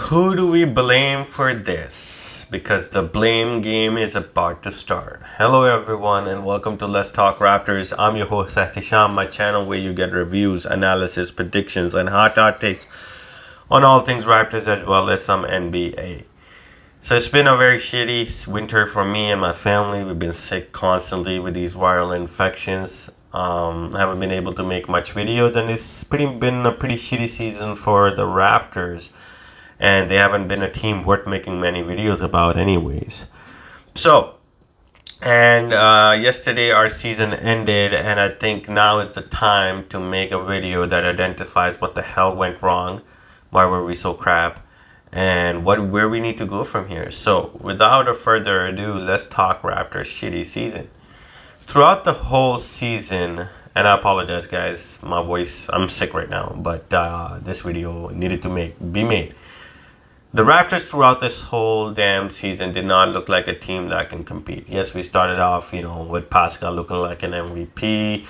Who do we blame for this? Because the blame game is about to start. Hello everyone and welcome to Let's Talk Raptors. I'm your host Hisham, my channel where you get reviews, analysis, predictions, and hot takes on all things Raptors as well as some NBA. So it's been a very shitty winter for me and my family. We've been sick constantly with these viral infections. I haven't been able to make much videos, and it's been a pretty shitty season for the Raptors. And they haven't been a team worth making many videos about anyways. Yesterday our season ended, and I think now is the time to make a video that identifies what the hell went wrong, why were we so crap, and where we need to go from here. So without a further ado, let's talk Raptors shitty season. Throughout the whole season, and I apologize guys, my voice, I'm sick right now, but this video needed to be made. The Raptors throughout this whole damn season did not look like a team that can compete. Yes, we started off, with Pascal looking like an MVP,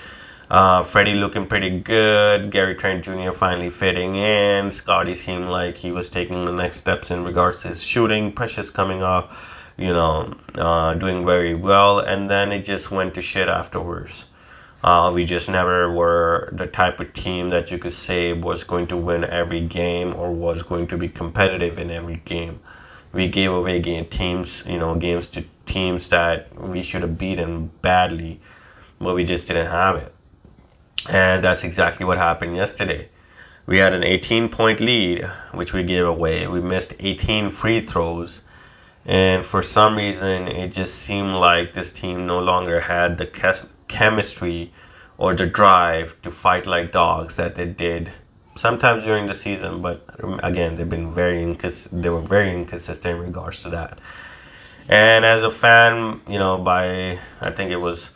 Freddie looking pretty good, Gary Trent Jr. finally fitting in, Scottie seemed like he was taking the next steps in regards to his shooting, Precious coming up, doing very well, and then it just went to shit afterwards. We just never were the type of team that you could say was going to win every game or was going to be competitive in every game. We gave away games to teams that we should have beaten badly, but we just didn't have it. And that's exactly what happened yesterday. We had an 18-point lead, which we gave away. We missed 18 free throws. And for some reason, it just seemed like this team no longer had the chemistry or the drive to fight like dogs that they did sometimes during the season. But again, they were very inconsistent in regards to that. And as a fan, by I think it was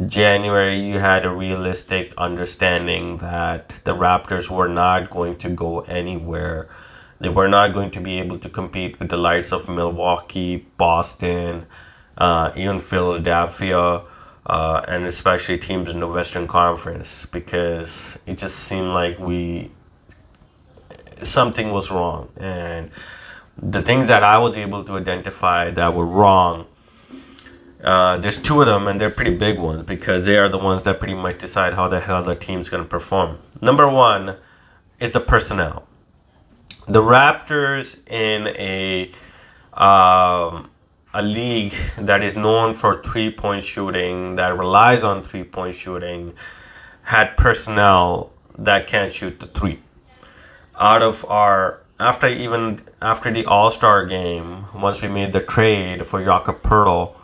January, you had a realistic understanding that the Raptors were not going to go anywhere. They were not going to be able to compete with the likes of Milwaukee, Boston, even Philadelphia, and especially teams in the Western Conference, because it just seemed like something was wrong. And the things that I was able to identify that were wrong, there's two of them, and they're pretty big ones because they are the ones that pretty much decide how the hell the team's going to perform. Number one is the personnel. The Raptors in a league that is known for three-point shooting, that relies on three-point shooting, had personnel that can't shoot the three. After the All-Star game, once we made the trade for Jakob Poeltl,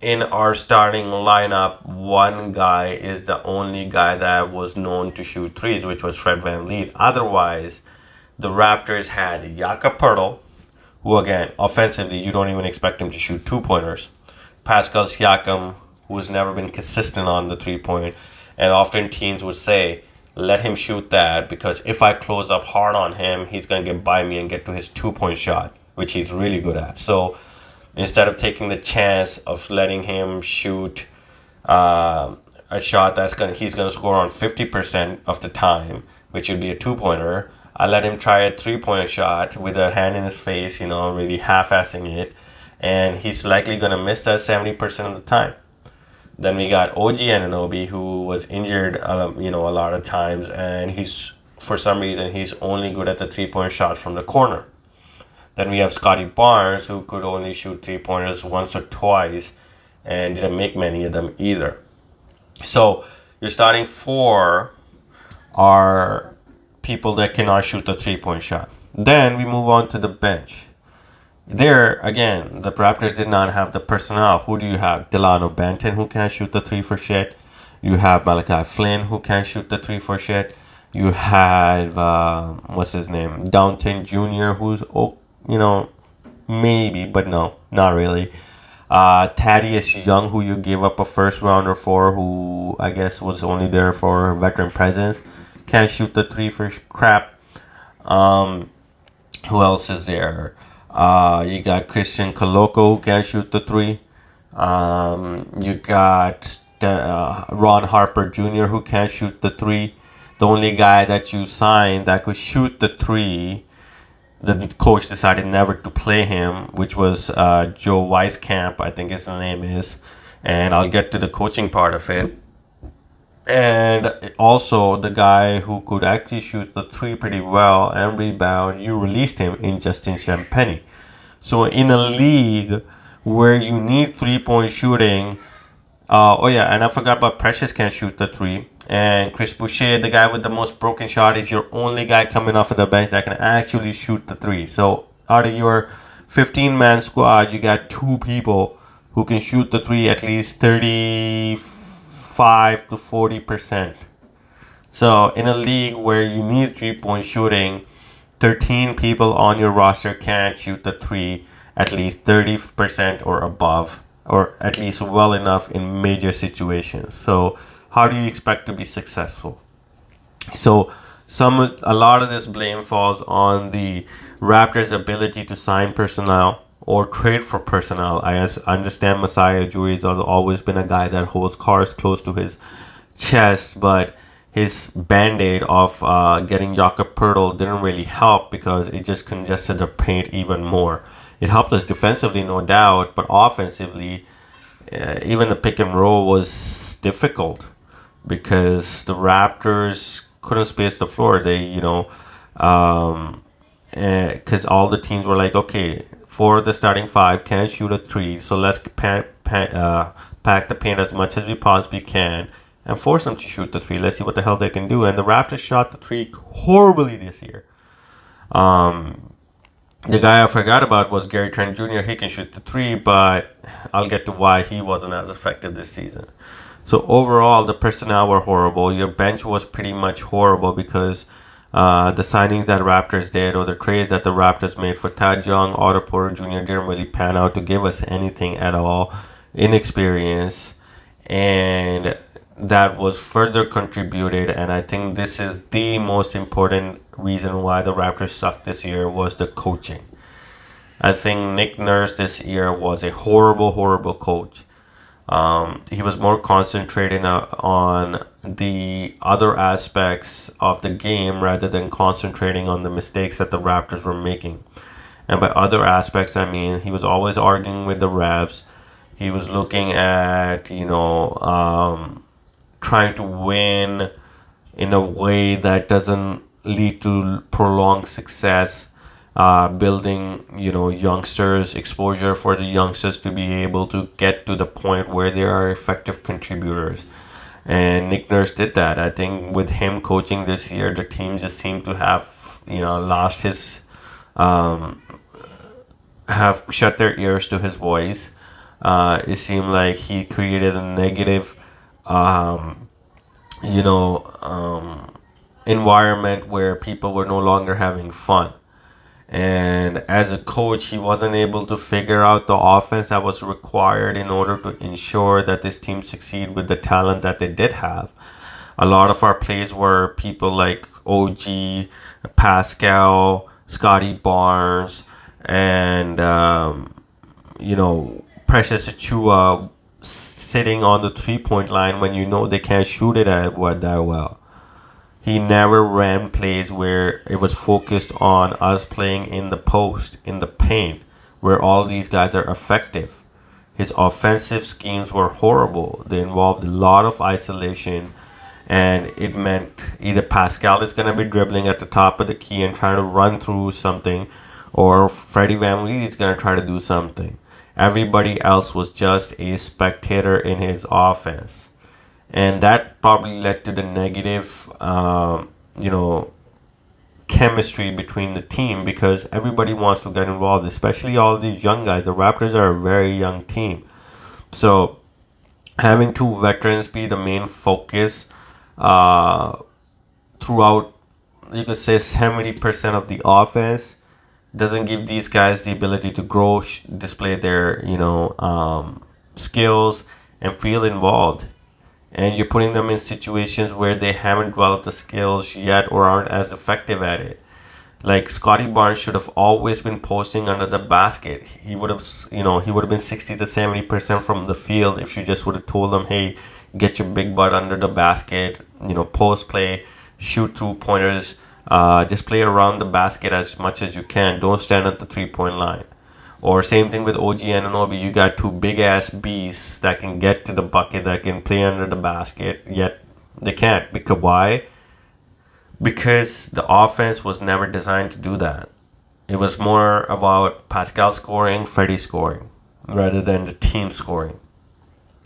in our starting lineup, one guy is the only guy that was known to shoot threes, which was Fred VanVleet. Otherwise, the Raptors had Jakob Poeltl, who again, offensively, you don't even expect him to shoot two-pointers. Pascal Siakam, who has never been consistent on the three-point, and often teams would say, let him shoot that, because if I close up hard on him, he's going to get by me and get to his two-point shot, which he's really good at. So instead of taking the chance of letting him shoot a shot he's going to score on 50% of the time, which would be a two-pointer, I let him try a three-point shot with a hand in his face, really half-assing it, and he's likely going to miss that 70% of the time. Then we got OG Anunoby, who was injured, a lot of times, and for some reason, he's only good at the three-point shot from the corner. Then we have Scottie Barnes, who could only shoot three-pointers once or twice and didn't make many of them either. So your starting four are people that cannot shoot the three-point shot. Then we move on to the bench. There, again, the Raptors did not have the personnel. Who do you have? Delano Banton, who can't shoot the three for shit. You have Malachi Flynn, who can't shoot the three for shit. You have, what's his name? Downton Jr., who's, maybe, but no, not really. Thaddeus Young, who you gave up a first rounder for, who I guess was only there for veteran presence. Can't shoot the three for crap. Who else is there? You got Christian Coloco, who can't shoot the three. You got Ron Harper Jr., who can't shoot the three. The only guy that you signed that could shoot the three, the coach decided never to play him, which was Joe Weiskamp, I think his name is. And I'll get to the coaching part of it. And also the guy who could actually shoot the three pretty well and rebound, you released him in Justin Champagny. So in a league where you need 3-point shooting, oh yeah, and I forgot about Precious can't shoot the three. And Chris Boucher, the guy with the most broken shot, is your only guy coming off of the bench that can actually shoot the three. So out of your 15-man squad, you got two people who can shoot the three at least 35 to 40%. So in a league where you need 3-point shooting, 13 people on your roster can't shoot the three at least 30% or above, or at least well enough in major situations. So how do you expect to be successful? So a lot of this blame falls on the Raptors' ability to sign personnel or trade for personnel. I understand Masai Ujiri has always been a guy that holds cards close to his chest, but his band-aid of getting Jakob Poeltl didn't really help because it just congested the paint even more. It helped us defensively, no doubt, but offensively, even the pick and roll was difficult because the Raptors couldn't space the floor. Because all the teams were like, okay, for the starting five, can't shoot a three, so let's pack the paint as much as we possibly can and force them to shoot the three. Let's see what the hell they can do. And the Raptors shot the three horribly this year. The guy I forgot about was Gary Trent Jr. He can shoot the three, but I'll get to why he wasn't as effective this season. So overall, the personnel were horrible. Your bench was pretty much horrible because the signings that Raptors did or the trades that the Raptors made for Thad Young, Otto Porter Jr. didn't really pan out to give us anything at all. Inexperience. And that was further contributed, and I think this is the most important reason why the Raptors sucked this year, was the coaching. I think Nick Nurse this year was a horrible, horrible coach. He was more concentrating on the other aspects of the game rather than concentrating on the mistakes that the Raptors were making. And by other aspects, I mean he was always arguing with the refs. He was looking at, trying to win in a way that doesn't lead to prolonged success. Building, youngsters, exposure for the youngsters to be able to get to the point where they are effective contributors. And Nick Nurse did that. I think with him coaching this year, the team just seemed to have, lost his, have shut their ears to his voice. It seemed like he created a negative, environment where people were no longer having fun. And as a coach, he wasn't able to figure out the offense that was required in order to ensure that this team succeed with the talent that they did have. A lot of our plays were people like OG, Pascal, Scotty Barnes, and, Precious Achua sitting on the 3-point line when they can't shoot it that well. He never ran plays where it was focused on us playing in the post, in the paint, where all these guys are effective. His offensive schemes were horrible. They involved a lot of isolation, and it meant either Pascal is going to be dribbling at the top of the key and trying to run through something, or Freddie VanVleet is going to try to do something. Everybody else was just a spectator in his offense. And that probably led to the negative, chemistry between the team because everybody wants to get involved, especially all these young guys. The Raptors are a very young team. So having two veterans be the main focus throughout, you could say 70% of the offense, doesn't give these guys the ability to grow, display their, skills and feel involved. And you're putting them in situations where they haven't developed the skills yet or aren't as effective at it. Like Scotty Barnes should have always been posting under the basket. He would have been 60 to 70% from the field if you just would have told him, hey, get your big butt under the basket, post play, shoot 2 pointers. Just play around the basket as much as you can. Don't stand at the 3 point line. Or same thing with OG Anunoby. You got two big ass beasts that can get to the bucket, that can play under the basket, yet they can't. Because why? Because the offense was never designed to do that. It was more about Pascal scoring, Freddie scoring, rather than the team scoring.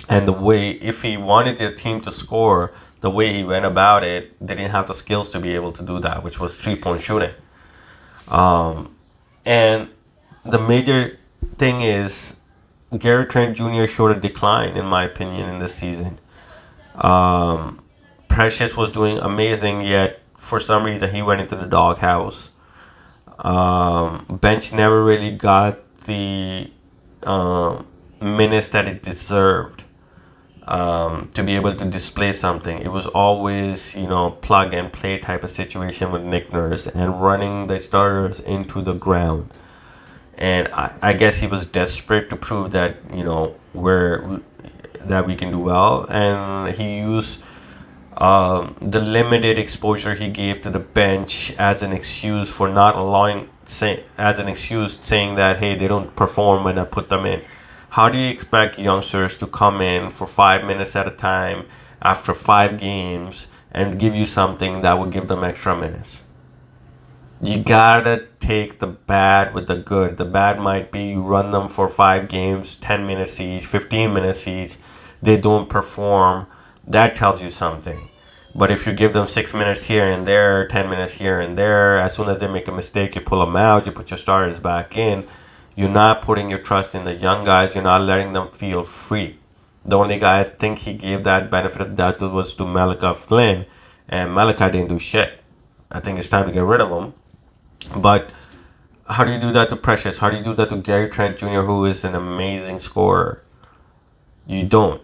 And the way, if he wanted the team to score, the way he went about it, they didn't have the skills to be able to do that, which was 3 point shooting. And the major thing is Gary Trent Jr. showed a decline, in my opinion, in this season. Precious was doing amazing, yet for some reason he went into the doghouse. Bench never really got the minutes that it deserved to be able to display something. It was always, plug and play type of situation with Nick Nurse and running the starters into the ground. And I guess he was desperate to prove that, that we can do well. And he used the limited exposure he gave to the bench as an excuse for not saying that, hey, they don't perform when I put them in. How do you expect youngsters to come in for 5 minutes at a time after 5 games and give you something that will give them extra minutes? You gotta take the bad with the good. The bad might be you run them for 5 games, 10 minutes each, 15 minutes each. They don't perform. That tells you something. But if you give them 6 minutes here and there, 10 minutes here and there, as soon as they make a mistake, you pull them out, you put your starters back in. You're not putting your trust in the young guys. You're not letting them feel free. The only guy I think he gave that benefit of that was to Malachi Flynn, and Malachi didn't do shit. I think it's time to get rid of him. But how do you do that to Precious? How do you do that to Gary Trent Jr., who is an amazing scorer? You don't.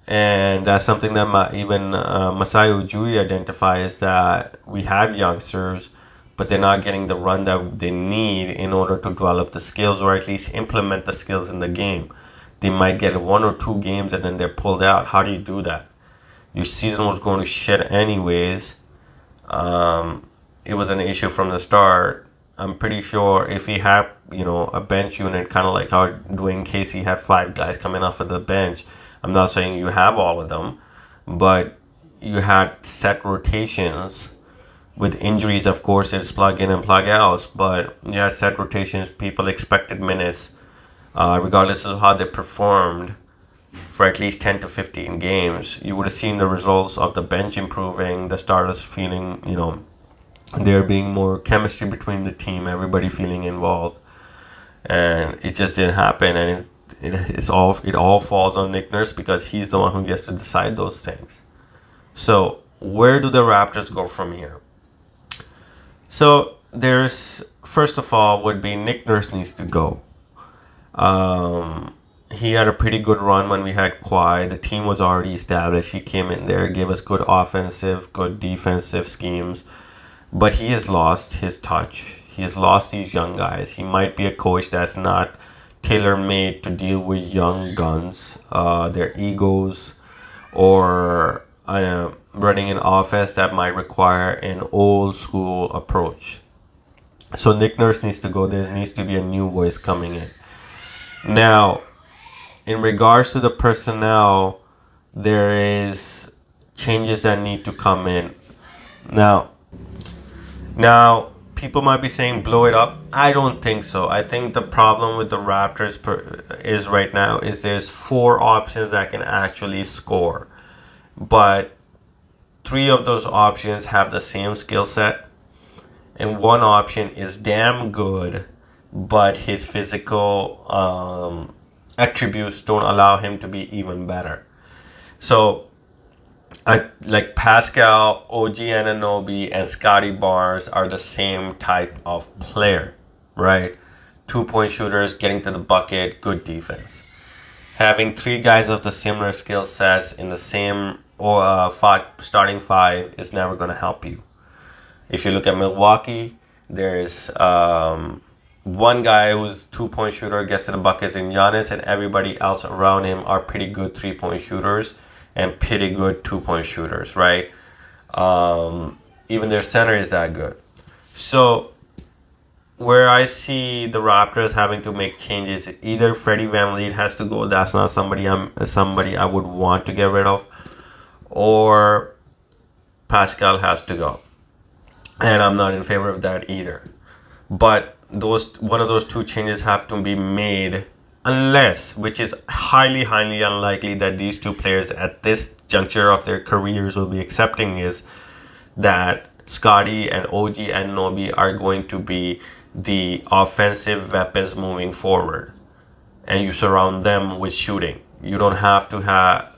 And that's something that even Masai Ujiri identifies, that we have youngsters, but they're not getting the run that they need in order to develop the skills, or at least implement the skills in the game. They might get 1 or 2 games and then they're pulled out. How do you do that? Your season was going to shit anyways. It was an issue from the start. I'm pretty sure if he had, a bench unit, kind of like how Dwayne Casey had 5 guys coming off of the bench. I'm not saying you have all of them, but you had set rotations. With injuries, of course, it's plug in and plug out. But you had set rotations. People expected minutes, regardless of how they performed, for at least 10 to 15 games. You would have seen the results of the bench improving, the starters feeling, there being more chemistry between the team, everybody feeling involved. And it just didn't happen. And it all falls on Nick Nurse, because he's the one who gets to decide those things. So where do the Raptors go from here? So there's, first of all, would be Nick Nurse needs to go. He had a pretty good run when we had Kawhi. The team was already established. He came in there, gave us good offensive, good defensive schemes. But he has lost his touch. He has lost these young guys. He might be a coach that's not tailor-made to deal with young guns, their egos, or running an offense that might require an old school approach. So Nick Nurse needs to go. There needs to be a new voice coming in. Now, in regards to the personnel, there is changes that need to come in. Now, people might be saying blow it up. I don't think so. I think the problem with the Raptors is right now is there's 4 options that can actually score. But 3 of those options have the same skill set. And 1 option is damn good, but his physical attributes don't allow him to be even better. So, like Pascal, OG Anunoby, and Scotty Barnes are the same type of player, right? 2-point shooters, getting to the bucket, good defense. Having 3 guys of the similar skill sets in the same starting 5 is never going to help you. If you look at Milwaukee, there's 1 guy who's 2-point shooter, gets to the buckets in Giannis, and everybody else around him are pretty good 3-point shooters and pretty good 2-point shooters, right? even their center is that good. So where I see the Raptors having to make changes, either Freddie VanVleet has to go. That's not somebody I would want to get rid of, or Pascal has to go, and I'm not in favor of that either. But one of those two changes have to be made, unless, which is highly unlikely that these two players at this juncture of their careers will be accepting, is that Scotty and OG Anunoby are going to be the offensive weapons moving forward, and you surround them with shooting. You don't have to have,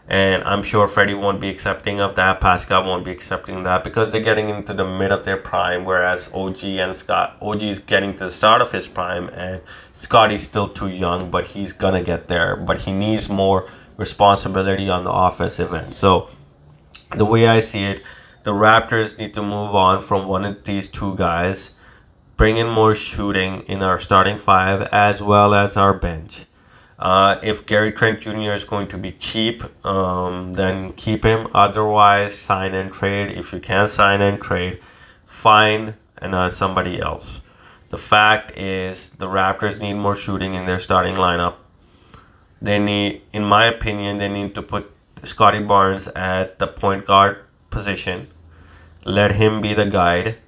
and I'm sure Freddie won't be accepting of that. Pascal won't be accepting that, because they're getting into the mid of their prime, whereas OG is getting to the start of his prime, and Scotty's still too young, but he's gonna get there. But he needs more responsibility on the offensive end. So the way I see it, the Raptors need to move on from one of these two guys, bring in more shooting in our starting five as well as our bench. If Gary Trent Jr. is going to be cheap, then keep him. Otherwise, sign and trade. If you can't sign and trade, find somebody else. The fact is, the Raptors need more shooting in their starting lineup. They need, in my opinion, they need to put Scotty Barnes at the point guard position. Let him be the guide.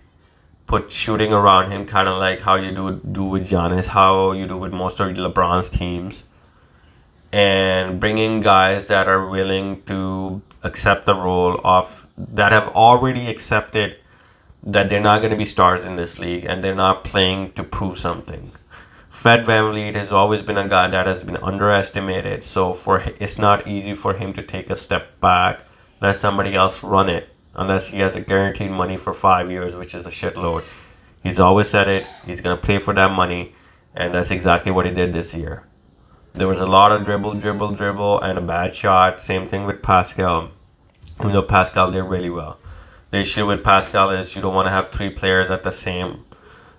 Put shooting around him, kind of like how you do with Giannis, how you do with most of LeBron's teams. And bring in guys that are willing to accept the role of, that have already accepted that they're not going to be stars in this league and they're not playing to prove something. Fred VanVleet has always been a guy that has been underestimated, so it's not easy for him to take a step back, let somebody else run it, unless he has a guaranteed money for 5 years, which is a shitload. He's always said it. He's going to play for that money, and that's exactly what he did this year. There was a lot of dribble, and a bad shot. Same thing with Pascal. Even though Pascal did really well. The issue with Pascal is you don't want to have three players at the same,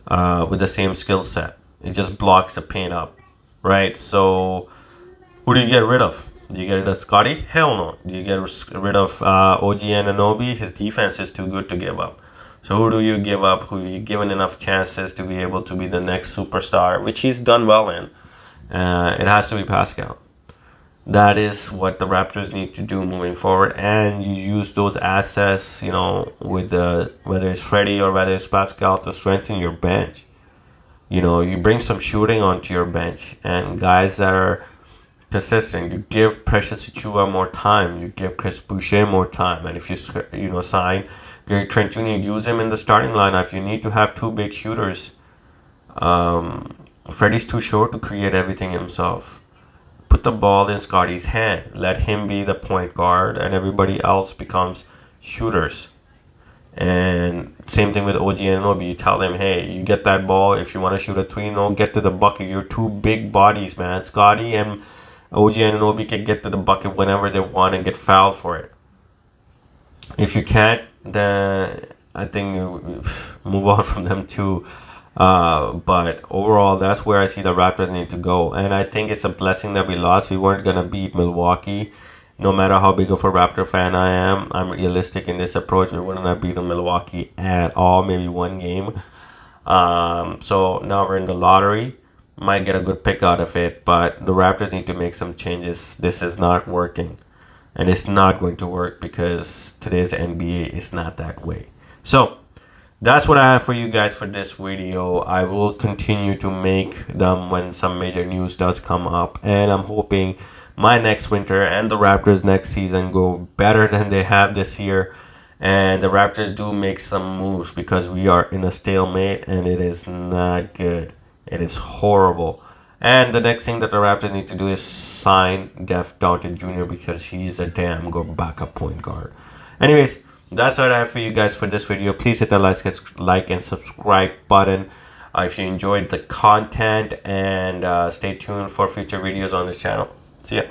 with the same skill set. It just blocks the paint up, right? So who do you get rid of? Do you get rid of Scotty? Hell no. Do you get rid of OG Anunoby? His defense is too good to give up. So who do you give up? Who you given enough chances to be able to be the next superstar, which he's done well in? It has to be Pascal. That is what the Raptors need to do moving forward, and you use those assets, with whether it's Freddie or whether it's Pascal, to strengthen your bench. You bring some shooting onto your bench and guys that are consistent. You give Precious Achiuwa more time. You give Chris Boucher more time. And if you sign Gary Trent Jr., use him in the starting lineup. You need to have two big shooters. Freddie's too short to create everything himself. Put the ball in Scotty's hand. Let him be the point guard, and everybody else becomes shooters. And same thing with OG Anunoby. You tell them, hey, you get that ball. If you want to shoot a three, get to the bucket. You're two big bodies, man. Scotty and OG Anunoby can get to the bucket whenever they want and get fouled for it. If you can't, then I think you move on from them too. But overall, that's where I see the Raptors need to go. And I think it's a blessing that we lost. We weren't going to beat Milwaukee. No matter how big of a Raptor fan I am, I'm realistic in this approach. We wouldn't have beaten Milwaukee at all, maybe one game. So now we're in the lottery. Might get a good pick out of it, but the Raptors need to make some changes. This is not working. And it's not going to work because today's NBA is not that way. So that's what I have for you guys for this video. I will continue to make them when some major news does come up. And I'm hoping my next winter and the Raptors next season go better than they have this year. And the Raptors do make some moves, because we are in a stalemate and it is not good. It is horrible. And the next thing that the Raptors need to do is sign Jeff Donta Jr. because he is a damn good backup point guard. Anyways, that's what I have for you guys for this video. Please hit the like and subscribe button if you enjoyed the content, and stay tuned for future videos on this channel. See ya.